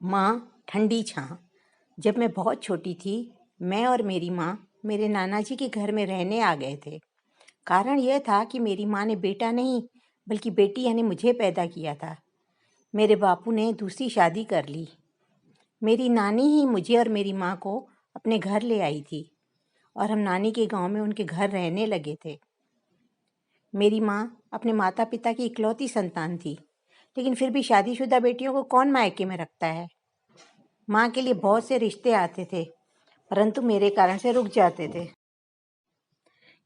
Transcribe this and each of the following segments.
माँ ठंडी छाँ। जब मैं बहुत छोटी थी, मैं और मेरी माँ मेरे नाना जी के घर में रहने आ गए थे। कारण यह था कि मेरी माँ ने बेटा नहीं, बल्कि बेटी यानी मुझे पैदा किया था। मेरे बापू ने दूसरी शादी कर ली। मेरी नानी ही मुझे और मेरी माँ को अपने घर ले आई थी और हम नानी के गांव में उनके घर रहने लगे थे। मेरी माँ अपने माता पिता की इकलौती संतान थी, लेकिन फिर भी शादीशुदा बेटियों को कौन मायके में रखता है। माँ के लिए बहुत से रिश्ते आते थे, परंतु मेरे कारण से रुक जाते थे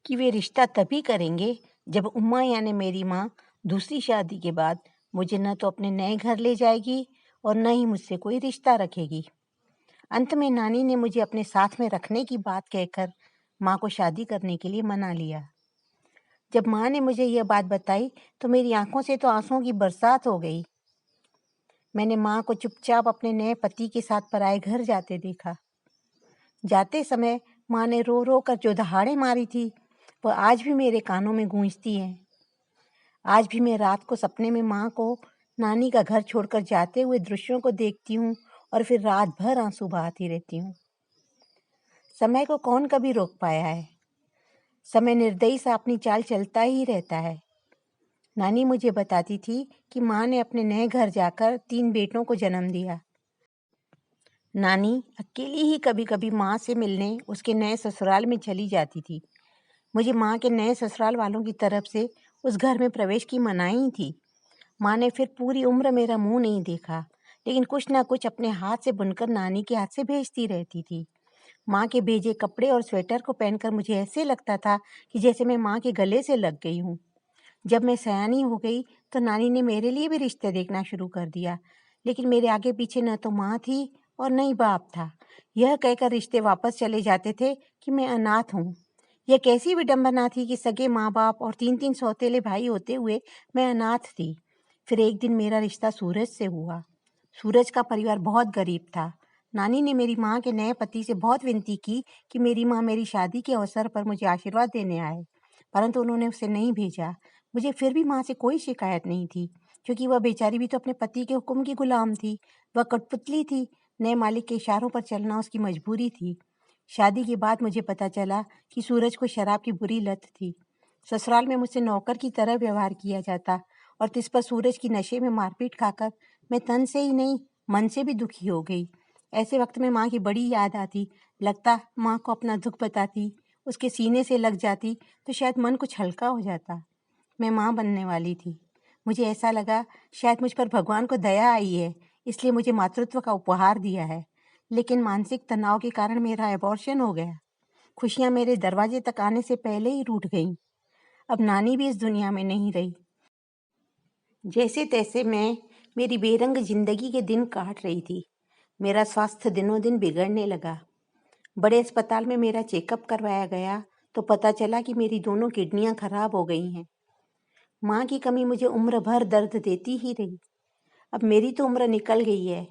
कि वे रिश्ता तभी करेंगे जब उम्मा यानी मेरी माँ दूसरी शादी के बाद मुझे न तो अपने नए घर ले जाएगी और न ही मुझसे कोई रिश्ता रखेगी। अंत में नानी ने मुझे अपने साथ में रखने की बात कहकर माँ को शादी करने के लिए मना लिया। जब माँ ने मुझे यह बात बताई तो मेरी आंखों से तो आंसुओं की बरसात हो गई। मैंने माँ को चुपचाप अपने नए पति के साथ पराए घर जाते देखा। जाते समय माँ ने रो रो कर जो दहाड़े मारी थी, वह आज भी मेरे कानों में गूंजती हैं। आज भी मैं रात को सपने में माँ को नानी का घर छोड़कर जाते हुए दृश्यों को देखती हूँ और फिर रात भर आंसू बहाती रहती हूँ। समय को कौन कभी रोक पाया है? समय निर्दयी सा अपनी चाल चलता ही रहता है। नानी मुझे बताती थी कि माँ ने अपने नए घर जाकर 3 बेटों को जन्म दिया। नानी अकेली ही कभी कभी माँ से मिलने उसके नए ससुराल में चली जाती थी। मुझे माँ के नए ससुराल वालों की तरफ से उस घर में प्रवेश की मनाही थी। माँ ने फिर पूरी उम्र मेरा मुंह नहीं देखा, लेकिन कुछ ना कुछ अपने हाथ से बुनकर नानी के हाथ से भेजती रहती थी। माँ के भेजे कपड़े और स्वेटर को पहनकर मुझे ऐसे लगता था कि जैसे मैं माँ के गले से लग गई हूँ। जब मैं सयानी हो गई तो नानी ने मेरे लिए भी रिश्ते देखना शुरू कर दिया, लेकिन मेरे आगे पीछे न तो माँ थी और न ही बाप था। यह कहकर रिश्ते वापस चले जाते थे कि मैं अनाथ हूँ। यह कैसी विडंबना थी कि सगे माँ बाप और 3-3 सौतेले भाई होते हुए मैं अनाथ थी। फिर एक दिन मेरा रिश्ता सूरज से हुआ। सूरज का परिवार बहुत गरीब था। नानी ने मेरी माँ के नए पति से बहुत विनती की कि मेरी माँ मेरी शादी के अवसर पर मुझे आशीर्वाद देने आए, परंतु उन्होंने उसे नहीं भेजा। मुझे फिर भी माँ से कोई शिकायत नहीं थी, क्योंकि वह बेचारी भी तो अपने पति के हुक्म की गुलाम थी। वह कठपुतली थी, नए मालिक के इशारों पर चलना उसकी मजबूरी थी। शादी के बाद मुझे पता चला कि सूरज को शराब की बुरी लत थी। ससुराल में मुझसे नौकर की तरह व्यवहार किया जाता और तिस पर सूरज की नशे में मारपीट खाकर मैं तन से ही नहीं, मन से भी दुखी हो गई। ऐसे वक्त में माँ की बड़ी याद आती। लगता माँ को अपना दुख बताती, उसके सीने से लग जाती तो शायद मन कुछ हल्का हो जाता। मैं माँ बनने वाली थी। मुझे ऐसा लगा शायद मुझ पर भगवान को दया आई है, इसलिए मुझे मातृत्व का उपहार दिया है। लेकिन मानसिक तनाव के कारण मेरा एबॉर्शन हो गया। खुशियाँ मेरे दरवाजे तक आने से पहले ही रूठ गईं। अब नानी भी इस दुनिया में नहीं रही। जैसे तैसे मैं मेरी बेरंग जिंदगी के दिन काट रही थी। मेरा स्वास्थ्य दिनों दिन बिगड़ने लगा। बड़े अस्पताल में मेरा चेकअप करवाया गया तो पता चला कि मेरी दोनों किडनियां खराब हो गई हैं। माँ की कमी मुझे उम्र भर दर्द देती ही रही। अब मेरी तो उम्र निकल गई है।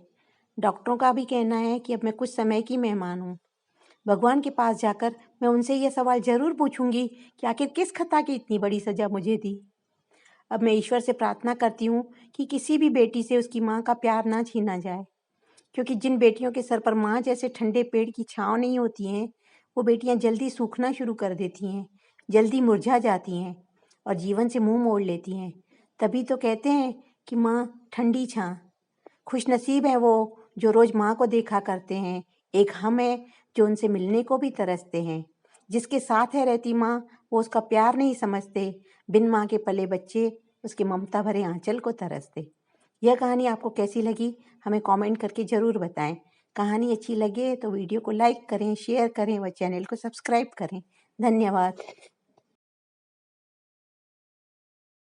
डॉक्टरों का भी कहना है कि अब मैं कुछ समय की मेहमान हूँ। भगवान के पास जाकर मैं उनसे यह सवाल जरूर पूछूंगी कि आखिर किस खता की इतनी बड़ी सजा मुझे दी। अब मैं ईश्वर से प्रार्थना करती हूँ कि किसी भी बेटी से उसकी माँ का प्यार ना छीना जाए, क्योंकि जिन बेटियों के सर पर माँ जैसे ठंडे पेड़ की छाँव नहीं होती हैं, वो बेटियाँ जल्दी सूखना शुरू कर देती हैं, जल्दी मुरझा जाती हैं और जीवन से मुंह मोड़ लेती हैं। तभी तो कहते हैं कि माँ ठंडी छाँ। खुशनसीब है वो जो रोज माँ को देखा करते हैं। एक हम है जो उनसे मिलने को भी तरसते हैं। जिसके साथ है रहती माँ, वो उसका प्यार नहीं समझते। बिन माँ के पले बच्चे उसके ममता भरे आंचल को तरसते। यह कहानी आपको कैसी लगी हमें कमेंट करके ज़रूर बताएं। कहानी अच्छी लगे तो वीडियो को लाइक करें, शेयर करें व चैनल को सब्सक्राइब करें। धन्यवाद।